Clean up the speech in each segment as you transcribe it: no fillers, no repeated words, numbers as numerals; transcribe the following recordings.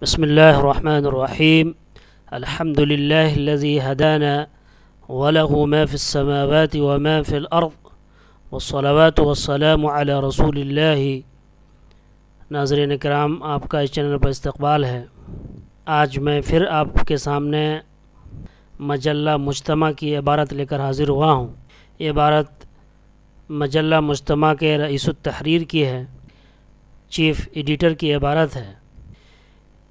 بسم الله الرحمن الرحيم. الحمد لله الذي هدانا وله ما في السماوات وما في الأرض والصلوات والسلام على رسول الله. ناظرین کرام، آپ کا اس چینل پر استقبال ہے۔ آج میں پھر آپ کے سامنے مجلہ مجتمع کی عبارت لے کر حاضر ہوا ہوں۔ یہ عبارت مجلہ مجتمع کے رئیس التحریر کی ہے، چیف ایڈیٹر کی عبارت ہے۔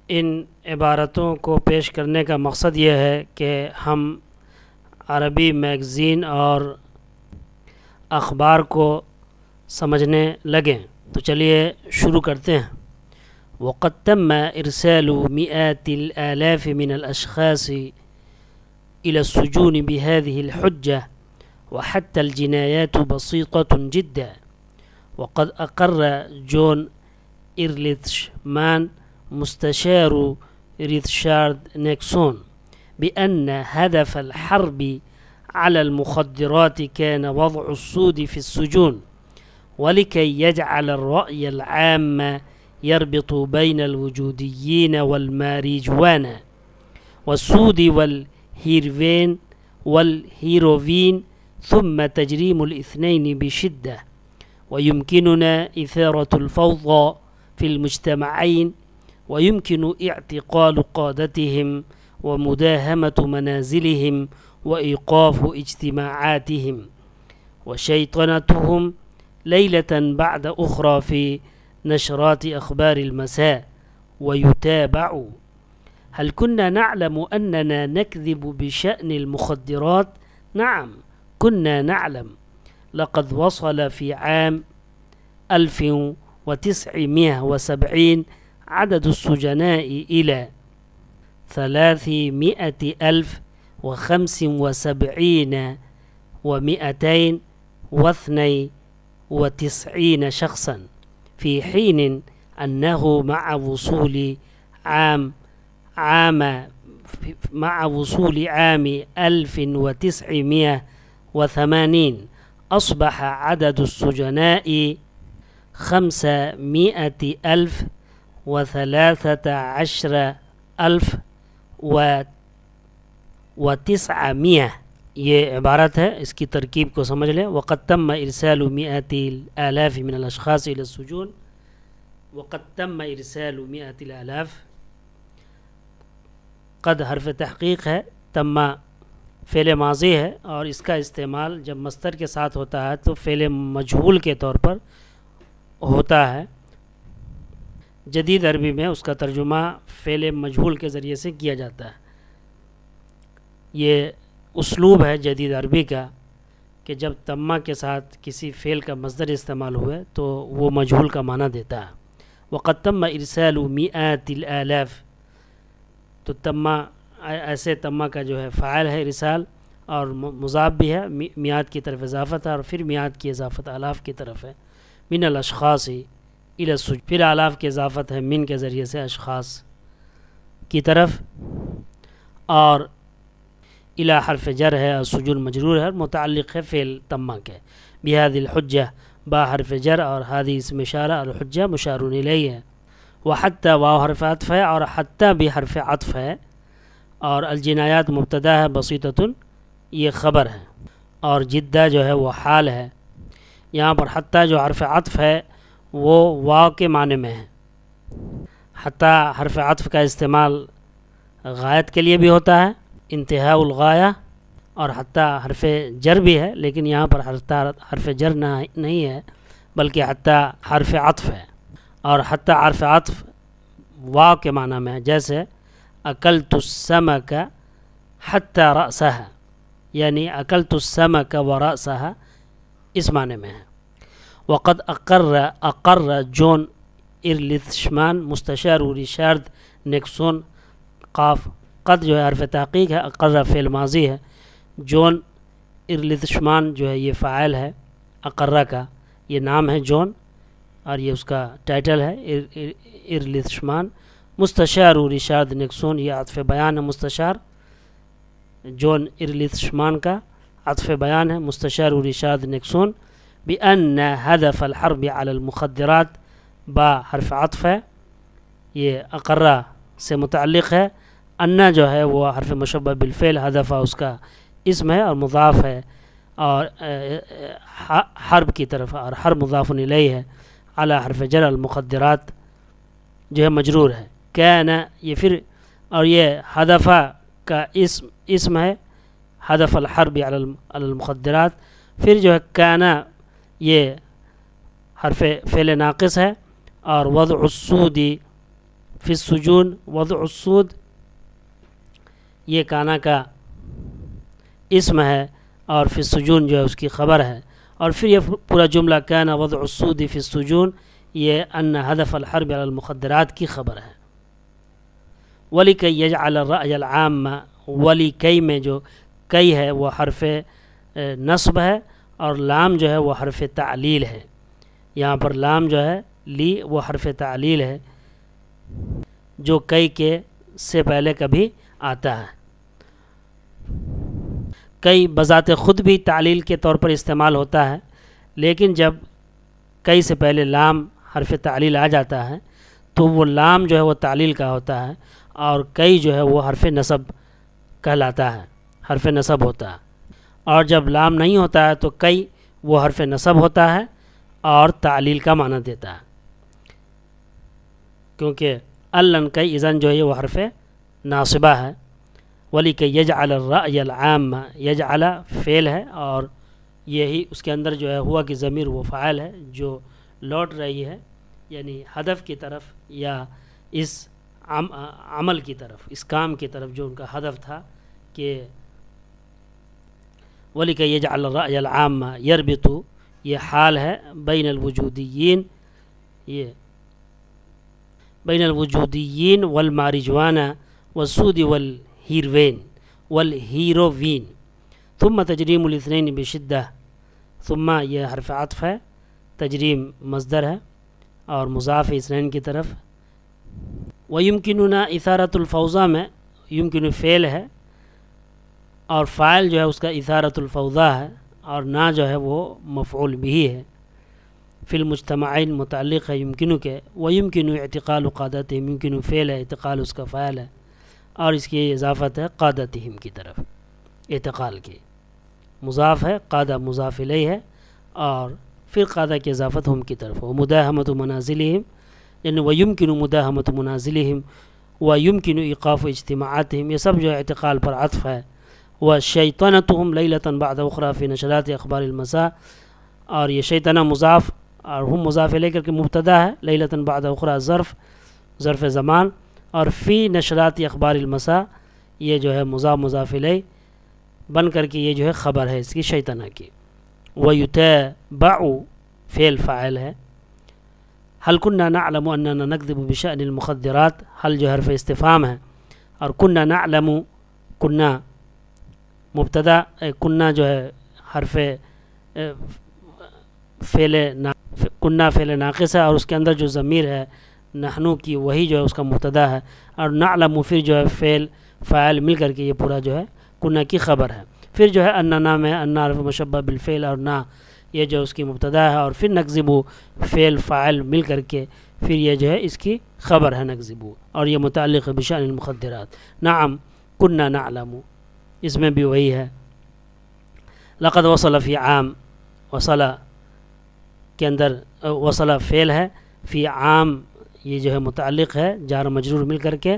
ان عبارتوں کو پیش کرنے کا مقصد یہ ہے کہ ہم عربی میگزین اور اخبار کو سمجھنے لگیں۔ تو چلیے شروع کرتے ہیں۔ وقد تم إرسال مئات الآلاف من الأشخاص إلى السجون بهذه الحجة، وحتى الجنايات بسيطة جدا. وقد أقر جون إيرليتشمان مستشار ريتشارد نيكسون بأن هدف الحرب على المخدرات كان وضع السود في السجون، ولكي يجعل الرأي العام يربط بين الوجوديين والماريجوانا والسود والهيروين ثم تجريم الاثنين بشدة، ويمكننا إثارة الفوضى في المجتمعين، ويمكن اعتقال قادتهم ومداهمة منازلهم وإيقاف اجتماعاتهم وشيطنتهم ليلة بعد أخرى في نشرات أخبار المساء ويتابع. هل كنا نعلم أننا نكذب بشأن المخدرات؟ نعم، كنا نعلم. لقد وصل في عام 1970 عدد السجناء إلى 375,292 شخصا، في حين أنه مع وصول عام 1980 أصبح عدد السجناء 513,900. یہ عبارت ہے، اس کی ترکیب کو سمجھ لیں۔ وقد تم ارسال مئات الالاف من الاشخاص الى السجون۔ وقد تم ارسال مئات الالاف، قد حرف تحقیق ہے، تم فعل ماضی ہے، اور اس کا استعمال جب مصدر کے ساتھ ہوتا ہے تو فعل مجہول کے طور پر ہوتا ہے۔ جدید عربی میں اس کا ترجمہ فعل مجہول کے ذریعے سے کیا جاتا ہے۔ یہ اسلوب ہے جدید عربی کا کہ جب تمہ کے ساتھ کسی فعل کا مصدر استعمال ہوئے تو وہ مجہول کا معنی دیتا ہے۔ وقد تم ارسال مئات الالاف، تو تمہ ایسے تمہ کا جو ہے فاعل ہے ارسال، اور مضاف بھی ہے، میعاد کی طرف اضافت ہے، اور پھر میعاد کی اضافت الاف کی طرف ہے۔ من الاشخاص الى السجون، پھر الاف کی اضافت ہے من کے ذریعے سے اشخاص کی طرف، اور الى حرف جر ہے، اور سجون مجرور ہے، متعلق ہے فعل تمہ کے۔ بهذه الحجة با حرف جر، اور هذه اسم اشارہ، اور حجہ مشار الیہ ہے۔ وحتی واو حرف عطف ہے، اور حتی بھی حرف عطف ہے، اور الجنایات مبتدا ہے، بسیطۃ یہ خبر ہے، اور جدہ جو ہے وہ حال ہے۔ یہاں پر حتی جو حرف عطف ہے وہ واو کے معنی میں ہے۔ حتی حرف عطف کا استعمال غایت کے لیے بھی ہوتا ہے، انتہاء الغایہ، اور حتی حرف جر بھی ہے، لیکن یہاں پر حرف جر نہیں ہے بلکہ حتی حرف عطف ہے، اور حتی حرف عطف واو کے معنی میں ہے، جیسے اکلت السمک حتی رأسها، یعنی اکلت السمک ورأسها اس معنی میں ہے۔ وقد اقر جون ایرلتشمان مستشار ريتشارد نيكسون، قاف قد جو ہے حرف تحقیق ہے، اقر فعل ماضی ہے، جون ایرلتشمان جو ہے یہ فاعل ہے، اقرہ کا یہ نام ہے جون، اور یہ اس کا ٹائٹل ہے ایرلتشمان۔ مستشار ريتشارد نيكسون، یہ عطف بیان ہے مستشار جون ایرلتشمان کا عطف بیان ہے مستشار ريتشارد نيكسون، بأن هدف الحرب على المخدرات با حرف عطف ہے، یہ اقرہ سے متعلق ہے، انا جو ہے وہ حرف مشبہ بالفعل حذف اس کا اسم ہے اور مضاف ہے، اور حرب کی طرف، اور حرب مضاف الیہ ہے، علی حرف جر المخدرات جو ہے مجرور ہے، کان یہ پھر، اور یہ حذف کا اسم ہے، حذف الحرب علی المخدرات، پھر جو ہے کانا یہ حرف فعل ناقص ہے، اور وضع السود فی السجون، وضع السود یہ کانا کا اسم ہے، اور فی السجون جو ہے اس کی خبر ہے، اور پھر یہ پورا جملہ کانا وضع السود فی السجون یہ ان حذف الحرب علی المخدرات کی خبر ہے۔ وَلِكَيْ يَجْعَلَ الرَّأْيَ الْعَامَّ، وَلِكَيْ میں جو کئی ہے وہ حرف نصب ہے، اور لام جو ہے وہ حرف تعلیل ہے، یہاں پر لام جو ہے لی وہ حرف تعلیل ہے جو کئی کے سے پہلے کبھی آتا ہے۔ کئی بذات خود بھی تعلیل کے طور پر استعمال ہوتا ہے، لیکن جب کئی سے پہلے لام حرف تعلیل آ جاتا ہے تو وہ لام جو ہے وہ تعلیل کا ہوتا ہے، اور کئی جو ہے وہ حرف نصب کہلاتا ہے، حرف نصب ہوتا ہے، اور جب لام نہیں ہوتا ہے تو کئی وہ حرف نصب ہوتا ہے اور تعلیل کا معنی دیتا ہے، کیونکہ الن کئی اذن جو ہے وہ حرف ناصبہ ہے۔ وَلِكَيْ يَجْعَلَ الرَّأْيَ الْعَامَّ، یجعل فعل ہے، اور یہی اس کے اندر جو ہے ہوا کی ضمیر وہ فاعل ہے جو لوٹ رہی ہے، یعنی ہدف کی طرف یا اس عمل کی طرف، اس کام کی طرف جو ان کا ہدف تھا کہ وَلِكَيْ يَجْعَلَ الرَّأْيَ الْعَامَّ يَرْبِطُ، یہ حال ہے بین الوجودیین، یہ بین الوجودیین والمارجوان والسود والہیروین والہیروین، ثم تجریم الاثنین بشدہ، ثم یہ حرف عطف ہے، تجریم مصدر ہے اور مضاف اثنین کی طرف۔ وَيُمْكِنُنَا اثارۃ الفوضیٰ میں یمکن فعل ہے، اور فاعل جو ہے اس کا اثارۃ الفوضیٰ ہے، اور نا جو ہے وہ مفعول بھی ہے، فی المجتمعین متعلق ہے یمکنو کے، وَيُمْكِنُ اعتقال قادتہم، یمکن فعل ہے، اعتقال اس کا فاعل ہے، اور اس کی اضافت ہے قادتہم کی طرف، اعتقال کی، مضاف ہے، قادہ مضاف الیہ ہے، اور پھر قادہ کی اضافت ہم کی طرف ہو، مداہمۃ منازلہم، یعنی وَيُمْكِنُ مداہمۃ منازلہم وَيُمْكِنُ ایقاف اجتماعاتہم، یہ سب جو ہے اعتقال پر عطف ہے۔ وَشَیطَنَتُهُمْ لَیْلَةً بَعْدَ أُخْرَى فِی نشرات اخبار المساء، اور یہ شیطنہ مضاف اور ہم مضاف الیہ کر کے مبتدا ہے، لیلۃ بعد اخری ظرف زمان، اور فی نشرات اخبار المساء یہ جو ہے مضاف الیہ بن کر کے یہ جو ہے خبر ہے اس کی شیطنہ کی۔ وَيُتَابَعُ فعل فاعل ہے۔ هل كنا نعلم اننا نكذب بشأن المخدرات، هل جو حرف استفهام ہے، اور كنا نعلم كنا مبتدا، كنا جو ہے حرف كنا فعل ناقص ہے، اور اس کے اندر جو ضمیر ہے نحنو کی وہی جو ہے اس کا مبتدا ہے، اور نعلم پھر جو ہے فعل فاعل مل کر کے یہ پورا جو ہے كنا کی خبر ہے۔ پھر جو ہے اننا میں انا حرف مشبہ بالفعل اور نا یہ جو اس کی مبتدا ہے، اور پھر نکذبو فعل فاعل مل کر کے پھر یہ جو ہے اس کی خبر ہے نکذبو، اور یہ متعلق ہے بشأن المخدرات۔ نعم كنا نعلم اس میں بھی وہی ہے۔ لقد وصل فی عام، وصل کے اندر وصل فعل ہے، فی عام یہ جو ہے متعلق ہے جار مجرور مل کر کے،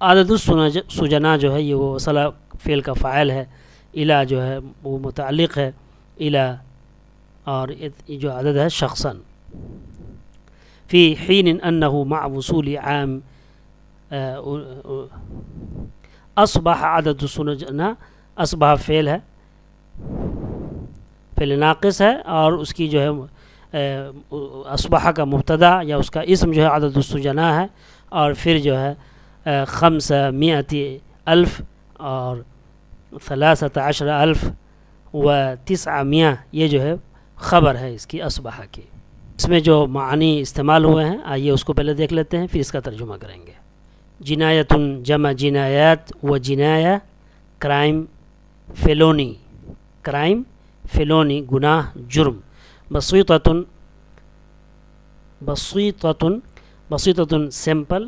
عدد السجنا جو ہے یہ وہ وصل فعل کا فاعل ہے، الہ جو ہے وہ متعلق ہے الہ، اور یہ جو عدد ہے شخصاً۔ فی حین انہ مع وصول عام اصبح عدد السجنا، اصبح فعل ہے، فعل ناقص ہے، اور اس کی جو ہے اصبح کا مبتدا یا اس کا اسم جو ہے عدد السجنا ہے، اور پھر جو ہے 500,000 اور 13,000 و 900 یہ جو ہے خبر ہے اس کی اصبح کی۔ اس میں جو معنی استعمال ہوئے ہیں آئیے اس کو پہلے دیکھ لیتے ہیں، پھر اس کا ترجمہ کریں گے۔ جنایت جمع جنایات، و جنایہ کرائم فیلونی، کرائم فیلونی گناہ جرم۔ بسیطۃ، بسیطۃ، بسیطۃ سمپل،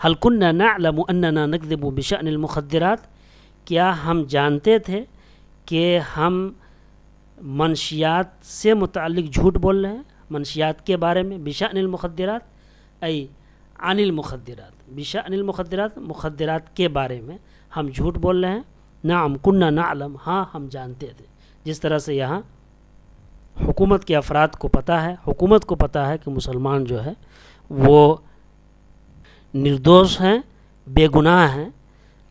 هل كنا نعلم اننا نكذب بشأن المخدرات، کیا ہم جانتے تھے کہ ہم منشیات سے متعلق جھوٹ بول رہے ہیں، منشیات کے بارے میں، بشأن المخدرات ای عن المخدرات، بشأن المخدرات مخدرات کے بارے میں ہم جھوٹ بول رہے ہیں۔ نعم كنا نعلم، ہاں ہم جانتے تھے۔ جس طرح سے یہاں حکومت کے افراد کو پتہ ہے، حکومت کو پتہ ہے کہ مسلمان جو ہے وہ نردوش ہیں، بے گناہ ہیں،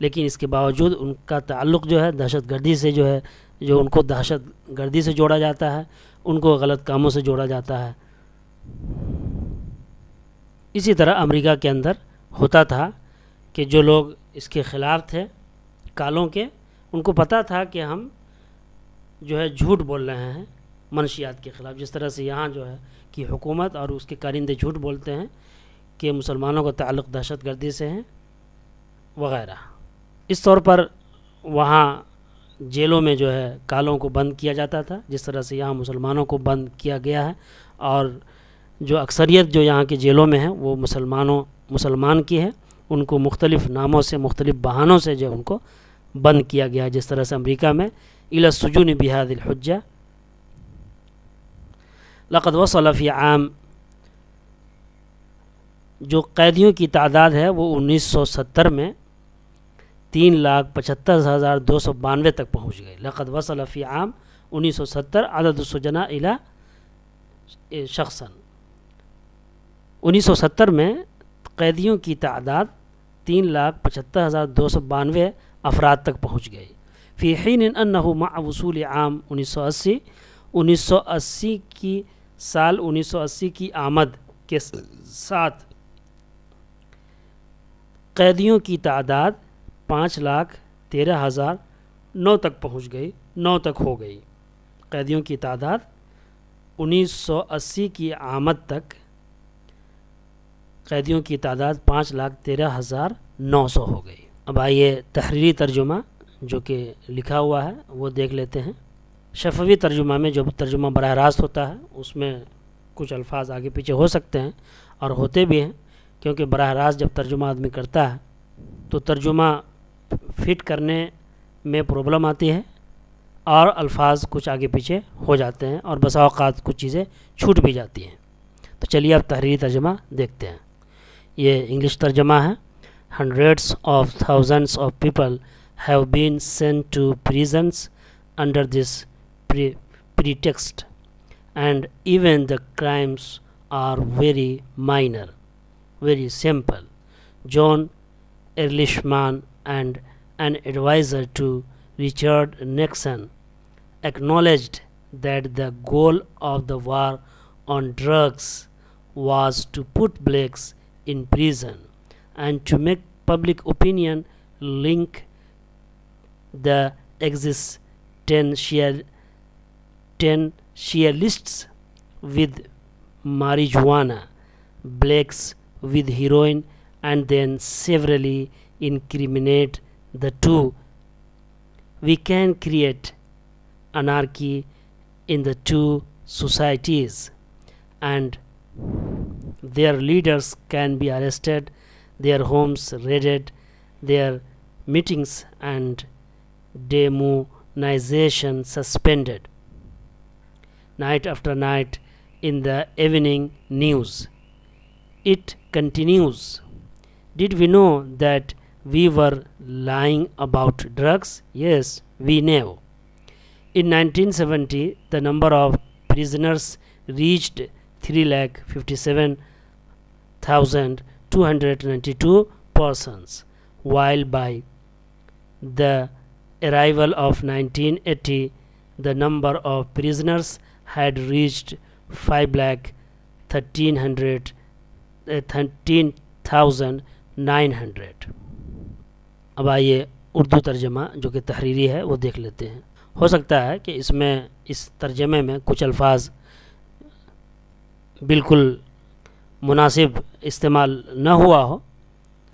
لیکن اس کے باوجود ان کا تعلق جو ہے دہشت گردی سے جو ہے، جو ان کو دہشت گردی سے جوڑا جاتا ہے، ان کو غلط کاموں سے جوڑا جاتا ہے۔ اسی طرح امریکہ کے اندر ہوتا تھا کہ جو لوگ اس کے خلاف تھے کالوں کے، ان کو پتہ تھا کہ ہم جو ہے جھوٹ بول رہے ہیں منشیات کے خلاف، جس طرح سے یہاں جو ہے کہ حکومت اور اس کے کارندے جھوٹ بولتے ہیں کہ مسلمانوں کا تعلق دہشت گردی سے ہیں وغیرہ۔ اس طور پر وہاں جیلوں میں جو ہے کالوں کو بند کیا جاتا تھا، جس طرح سے یہاں مسلمانوں کو بند کیا گیا ہے، اور جو اکثریت جو یہاں کے جیلوں میں ہیں وہ مسلمان کی ہے، ان کو مختلف ناموں سے، مختلف بہانوں سے جو ان کو بند کیا گیا، جس طرح سے امریکہ میں الی السجون بہذه الحجہ۔ لقد وصل فی عام، جو قیدیوں کی تعداد ہے وہ 1970 میں 3,75,292 تک پہنچ گئی۔ لقد وصل فی عام 1970 عدد السجناء الی شخصا، 1970 میں قیدیوں کی تعداد 3,75,292 افراد تک پہنچ گئی۔ فی حین انہ مع وصول عام 1980 کی سال 1980 کی آمد کے ساتھ قیدیوں کی تعداد 5,13,009 تک پہنچ گئی، 9 تک ہو گئی۔ قیدیوں کی تعداد 1980 کی آمد تک قیدیوں کی تعداد 5,13,900 ہو گئی۔ اب آئیے تحریری ترجمہ جو کہ لکھا ہوا ہے وہ دیکھ لیتے ہیں۔ شفوی ترجمہ میں جو ترجمہ براہ راست ہوتا ہے اس میں کچھ الفاظ آگے پیچھے ہو سکتے ہیں اور ہوتے بھی ہیں، کیونکہ براہ راست جب ترجمہ آدمی کرتا ہے تو ترجمہ فٹ کرنے میں پرابلم آتی ہے اور الفاظ کچھ آگے پیچھے ہو جاتے ہیں اور بسا اوقات کچھ چیزیں چھوٹ بھی جاتی ہیں۔ تو چلیے اب تحریری ترجمہ دیکھتے ہیں۔ یہ انگلش ترجمہ ہے۔ Hundreds of thousands of people have been sent to prisons under this pretext, and even the crimes are very minor, very simple. John Ehrlichman, and an advisor to Richard Nixon, acknowledged that the goal of the war on drugs was to put blacks in prison and to make public opinion link the existentialists with marijuana, blacks with heroin, and then severally incriminate the two. We can create anarchy in the two societies, and their leaders can be arrested, their homes raided, their meetings and demonization suspended. Night after night in the evening news, it continues. Did we know that we were lying about drugs? Yes, we knew. In 1970, the number of prisoners reached 3,57,292 persons, while by the arrival of 1980, the number of prisoners had reached 5,13,900. اب آئیے اردو ترجمہ جو کہ تحریری ہے وہ دیکھ لیتے ہیں۔ ہو سکتا ہے کہ اس ترجمے میں کچھ الفاظ بالکل مناسب استعمال نہ ہوا ہو۔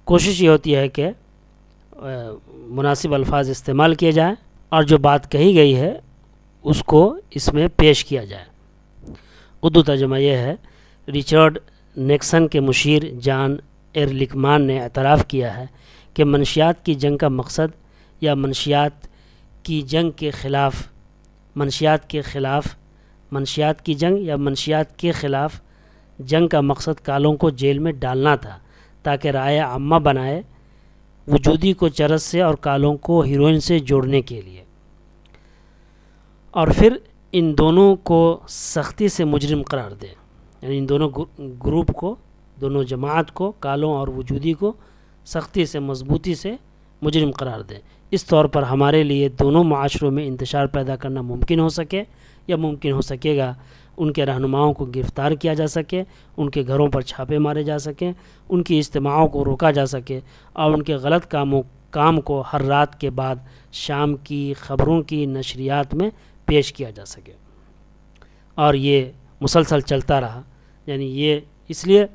کوشش یہ ہوتی ہے کہ مناسب الفاظ استعمال کیے جائیں اور جو بات کہی گئی ہے اس کو اس میں پیش کیا جائے۔ اردو ترجمہ یہ ہے، رچرڈ نیکسن کے مشیر جان ایرلکمان نے اعتراف کیا ہے کہ منشیات کی جنگ کا مقصد یا منشیات کی جنگ کے خلاف جنگ کا مقصد کالوں کو جیل میں ڈالنا تھا تاکہ رائے عامہ بنائے وجودی کو چرس سے اور کالوں کو ہیروئن سے جوڑنے کے لیے، اور پھر ان دونوں کو سختی سے مجرم قرار دے، یعنی ان دونوں گروپ کو، دونوں جماعت کو، کالوں اور وجودی کو سختی سے، مضبوطی سے مجرم قرار دیں۔ اس طور پر ہمارے لیے دونوں معاشروں میں انتشار پیدا کرنا ممکن ہو سکے، یا ممکن ہو سکے گا ان کے رہنماؤں کو گرفتار کیا جا سکے، ان کے گھروں پر چھاپے مارے جا سکیں، ان کی اجتماعوں کو روکا جا سکے، اور ان کے غلط کام کو ہر رات کے بعد شام کی خبروں کی نشریات میں پیش کیا جا سکے۔ اور یہ مسلسل چلتا رہا، یعنی یہ اس لیے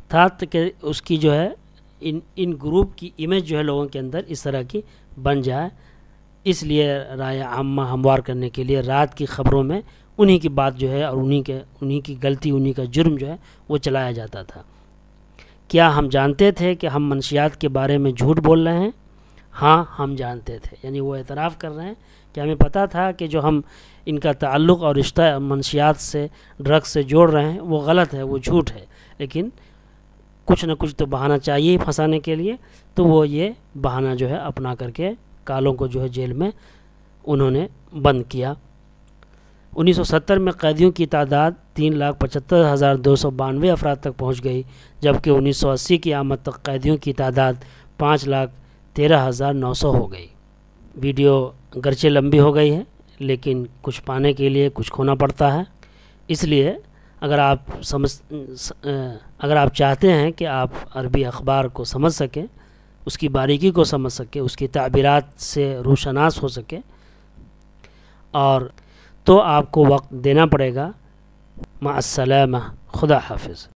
تھا کہ اس کی جو ہے ان گروپ کی امیج جو ہے لوگوں کے اندر اس طرح کی بن جائے، اس لیے رائے عامہ ہموار کرنے کے لیے رات کی خبروں میں انہی کی بات جو ہے اور انہی کی غلطی، انہی کا جرم جو ہے وہ چلایا جاتا تھا۔ کیا ہم جانتے تھے کہ ہم منشیات کے بارے میں جھوٹ بول رہے ہیں؟ ہاں، ہم جانتے تھے، یعنی وہ اعتراف کر رہے ہیں کہ ہمیں پتہ تھا کہ جو ہم ان کا تعلق اور رشتہ منشیات سے، ڈرگ سے جوڑ رہے ہیں وہ غلط ہے، وہ جھوٹ ہے، لیکن کچھ نہ کچھ تو بہانہ چاہیے ہی پھنسانے کے لیے، تو وہ یہ بہانہ جو ہے اپنا کر کے کالوں کو جو ہے جیل میں انہوں نے بند کیا۔ 1970 میں قیدیوں کی تعداد 3,75,292 افراد تک پہنچ گئی، جبکہ 1980 کی آمد تک قیدیوں کی تعداد 5,13,900 ہو گئی۔ ویڈیو گرچہ لمبی ہو گئی ہے، لیکن کچھ پانے کے لیے کچھ کھونا پڑتا ہے، اس لیے اگر آپ چاہتے ہیں کہ آپ عربی اخبار کو سمجھ سکیں، اس کی باریکی کو سمجھ سکیں، اس کی تعبیرات سے روشناس ہو سکے، اور تو آپ کو وقت دینا پڑے گا۔ مع السلامہ، خدا حافظ۔